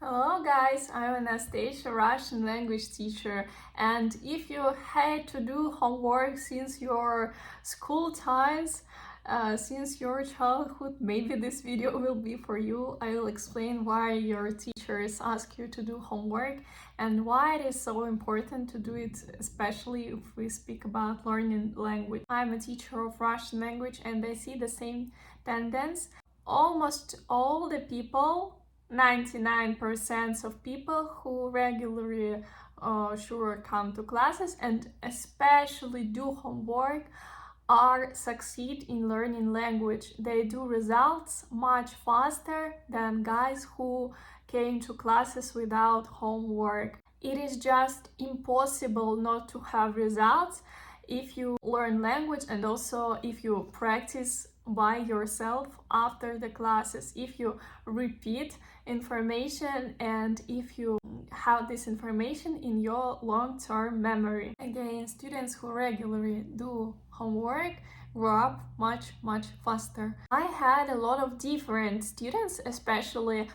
Hello guys, I'm Anastasia, Russian language teacher, and if you had to do homework since your school times, since your childhood, maybe this video will be for you. I will explain why your teachers ask you to do homework and why it is so important to do it, especially if we speak about learning language. I'm a teacher of Russian language and I see the same tendency. Almost all the people, 99% of people who regularly sure come to classes and especially do homework are succeed in learning language. They do results much faster than guys who came to classes without homework. It is just impossible not to have results if you learn language and also if you practice by yourself after the classes, if you repeat information and if you have this information in your long-term memory. Again, students who regularly do homework grow up much faster. I had a lot of different students, especially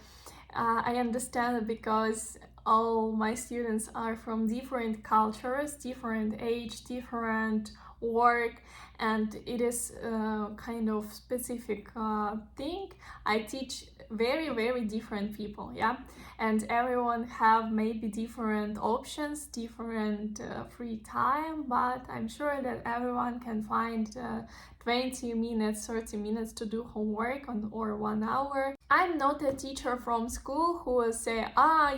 I understand it because all my students are from different cultures, different age, different work, and it is kind of specific thing. I teach very different people, yeah, and everyone have maybe different options, different free time, but I'm sure that everyone can find 20 minutes, 30 minutes to do homework or 1 hour. I'm not a teacher from school who will say,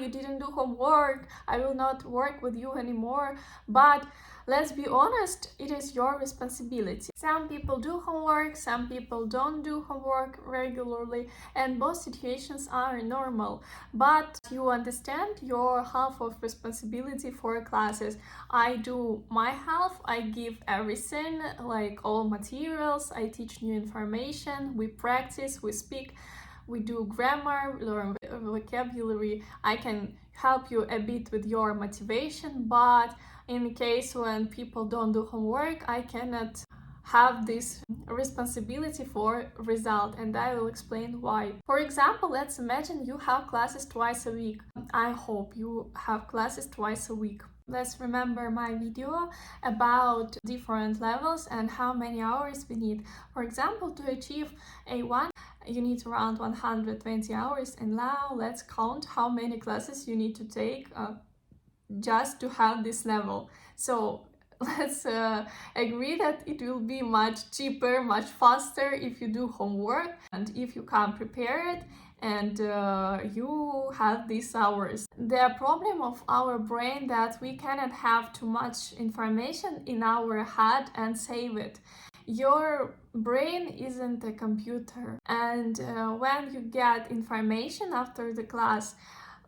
you didn't do homework, I will not work with you anymore, but let's be honest, it is your responsibility. Some people do homework, some people don't do homework regularly, and both situations are normal. But you understand your half of responsibility for classes. I do my half, I give everything, like all materials, I teach new information, we practice, we speak, we do grammar, learn vocabulary. I can help you a bit with your motivation, but in case when people don't do homework, I cannot have this responsibility for result, and I will explain why. For example, let's imagine you have classes twice a week. I hope you have classes twice a week. Let's remember my video about different levels and how many hours we need. For example, to achieve A1, you need around 120 hours, and now let's count how many classes you need to take just to have this level. So let's agree that it will be much cheaper, much faster if you do homework and if you can prepare it and you have these hours. The problem of our brain that we cannot have too much information in our head and save it. Your brain isn't a computer, and when you get information after the class,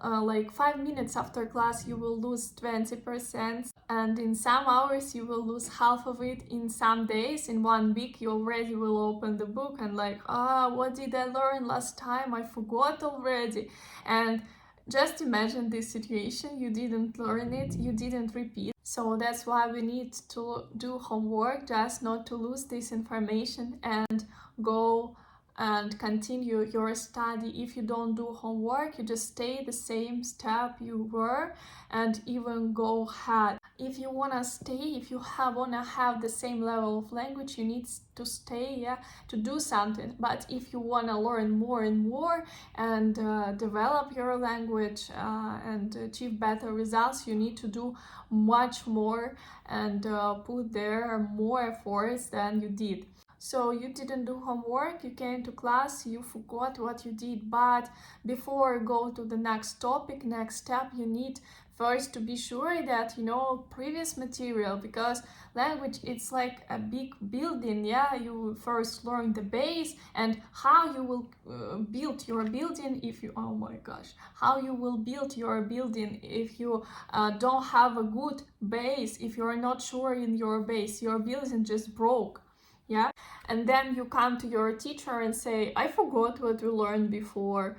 like 5 minutes after class you will lose 20%, and in some hours you will lose half of it. In some days, in 1 week, you already will open the book and like, what did I learn last time? I forgot already. And just imagine this situation, you didn't learn it, you didn't repeat. So that's why we need to do homework, just not to lose this information and go and continue your study. If you don't do homework, you just stay the same step you were and even go ahead. If you wanna stay, if you wanna have the same level of language, you need to stay, yeah, to do something. But if you wanna learn more and more and develop your language and achieve better results, you need to do much more and put there more efforts than you did. So you didn't do homework, you came to class, you forgot what you did, but before you go to the next topic, next step, you need first to be sure that you know previous material, because language, it's like a big building, yeah? You first learn the base and how you will build your building if you, oh my gosh, how you will build your building if you don't have a good base, if you're not sure in your base, your building just broke. Yeah, and then you come to your teacher and say, I forgot what we learned before,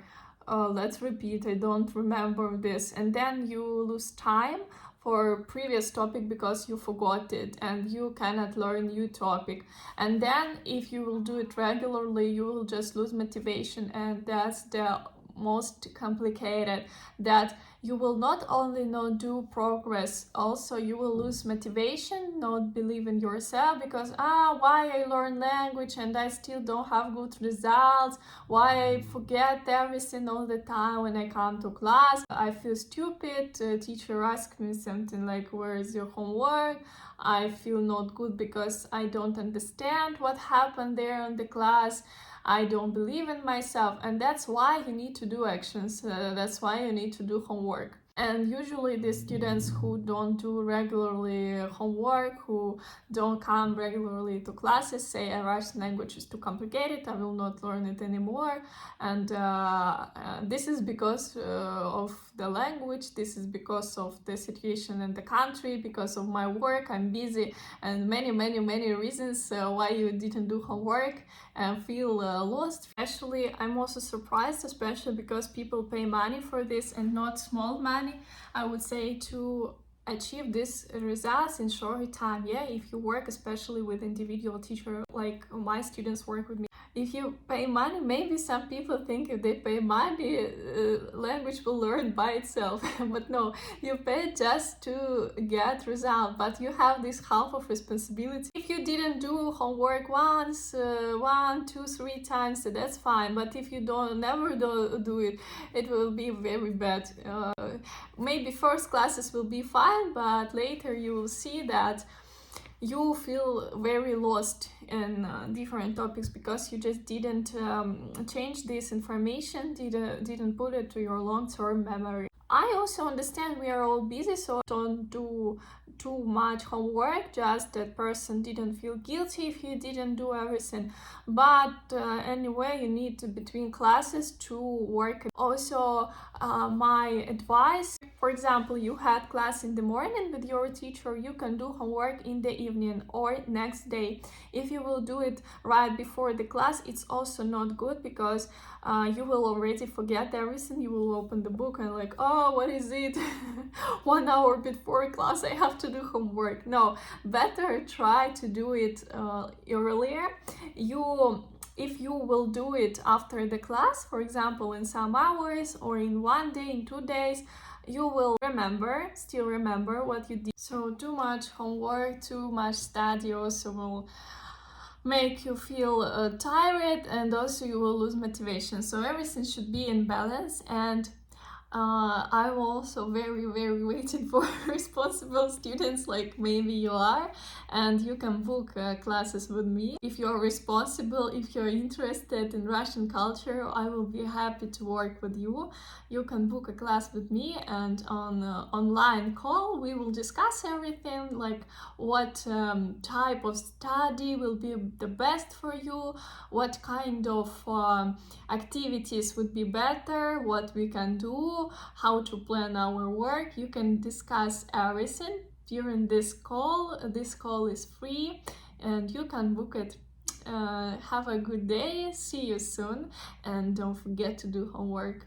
let's repeat, I don't remember this, and then you lose time for previous topic because you forgot it and you cannot learn new topic. And then if you will do it regularly, you will just lose motivation, and that's the most complicated, that you will not only not do progress, also you will lose motivation, not believe in yourself, because why I learn language and I still don't have good results, why I forget everything all the time when I come to class, I feel stupid, teacher asks me something like where is your homework, I feel not good because I don't understand what happened there in the class, I don't believe in myself. And that's why you need to do actions, that's why you need to do homework. And usually the students who don't do regularly homework, who don't come regularly to classes, say Russian language is too complicated, I will not learn it anymore. And this is because of the language, this is because of the situation in the country, because of my work, I'm busy, and many reasons why you didn't do homework and feel lost. Especially, I'm also surprised, especially because people pay money for this and not small money, I would say, to achieve these results in short time. Yeah, if you work especially with individual teacher, like my students work with me, if you pay money, maybe some people think if they pay money, language will learn by itself. But no, you pay just to get result, but you have this half of responsibility. If you didn't do homework once, 1, 2, 3 times, that's fine. But if you never do it, it will be very bad. Maybe first classes will be fine, but later you will see that you feel very lost in different topics because you just didn't change this information, didn't put it to your long-term memory. I also understand we are all busy, so don't do too much homework, just that person didn't feel guilty if you didn't do everything. But anyway, you need between classes to work. Also, my advice, for example, you had class in the morning with your teacher, you can do homework in the evening or next day. If you will do it right before the class, it's also not good, because you will already forget everything. You will open the book and like, oh, what is it? 1 hour before class I have to do homework. No, better try to do it earlier. If you will do it after the class, for example, in some hours or in 1 day, in 2 days, you will still remember what you did. So too much homework, too much study also will make you feel tired, and also you will lose motivation. So everything should be in balance. And I'm also very waiting for responsible students like maybe you are, and you can book classes with me. If you're responsible, if you're interested in Russian culture, I will be happy to work with you. You can book a class with me, and on online call we will discuss everything, like what type of study will be the best for you, what kind of activities would be better, what we can do, how to plan our work. You can discuss everything during this call. This call is free and you can book it. Have a good day, see you soon, and don't forget to do homework.